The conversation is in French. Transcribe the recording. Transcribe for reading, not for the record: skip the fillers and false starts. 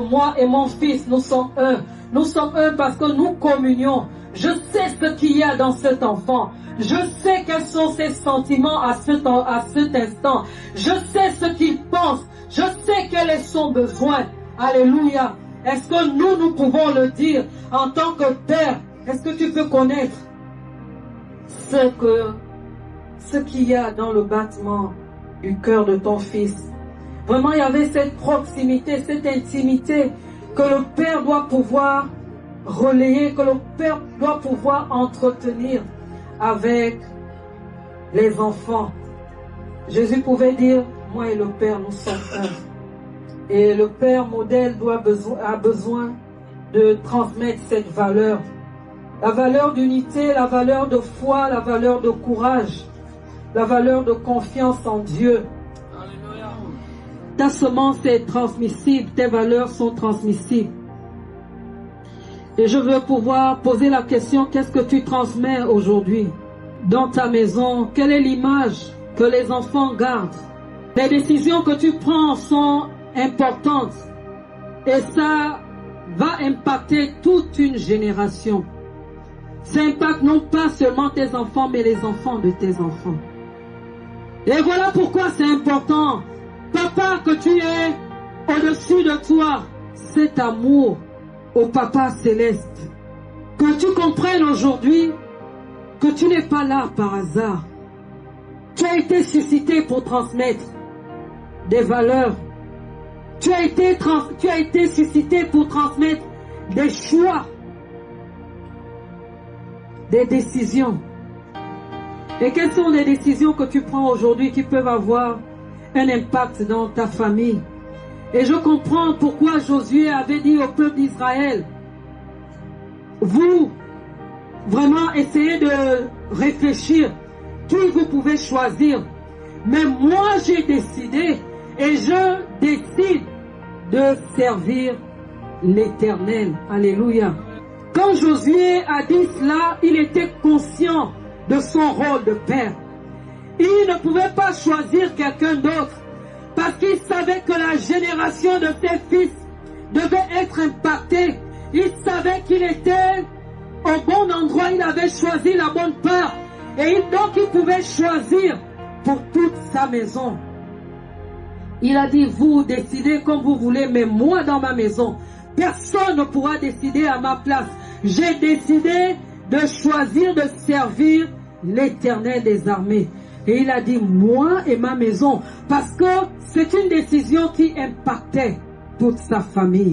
Moi et mon fils, nous sommes un. Nous sommes un parce que nous communions. Je sais ce qu'il y a dans cet enfant. Je sais quels sont ses sentiments à cet instant. Je sais ce qu'il pense. Je sais quel est son besoin. Alléluia. Est-ce que nous pouvons le dire en tant que père? Est-ce que tu peux connaître ce qu'il y a dans le battement du cœur de ton fils? Vraiment, il y avait cette proximité, cette intimité que le père doit pouvoir relayer, que le père doit pouvoir entretenir avec les enfants. Jésus pouvait dire, moi et le père, nous sommes un. Et le père modèle a besoin de transmettre cette valeur. La valeur d'unité, la valeur de foi, la valeur de courage, la valeur de confiance en Dieu. Ta semence est transmissible, tes valeurs sont transmissibles. Et je veux pouvoir poser la question, qu'est-ce que tu transmets aujourd'hui dans ta maison? Quelle est l'image que les enfants gardent? Les décisions que tu prends sont importantes et ça va impacter toute une génération. Ça impacte non pas seulement tes enfants, mais les enfants de tes enfants. Et voilà pourquoi c'est important. Papa, que tu es au-dessus de toi, cet amour au Papa céleste. Que tu comprennes aujourd'hui que tu n'es pas là par hasard. Tu as été suscité pour transmettre des valeurs. Tu as été suscité pour transmettre des choix, des décisions. Et quelles sont les décisions que tu prends aujourd'hui qui peuvent avoir un impact dans ta famille? Et je comprends pourquoi Josué avait dit au peuple d'Israël, vous, vraiment essayez de réfléchir qui vous pouvez choisir. Mais moi j'ai décidé et je décide de servir l'Éternel. Alléluia. Quand Josué a dit cela, il était conscient de son rôle de père. Il ne pouvait pas choisir quelqu'un d'autre parce qu'il savait que la génération de ses fils devait être impactée. Il savait qu'il était au bon endroit, il avait choisi la bonne part. Et donc il pouvait choisir pour toute sa maison. Il a dit, vous décidez comme vous voulez, mais moi dans ma maison, personne ne pourra décider à ma place. J'ai décidé de choisir de servir l'Éternel des armées. Et il a dit, moi et ma maison, parce que c'est une décision qui impactait toute sa famille.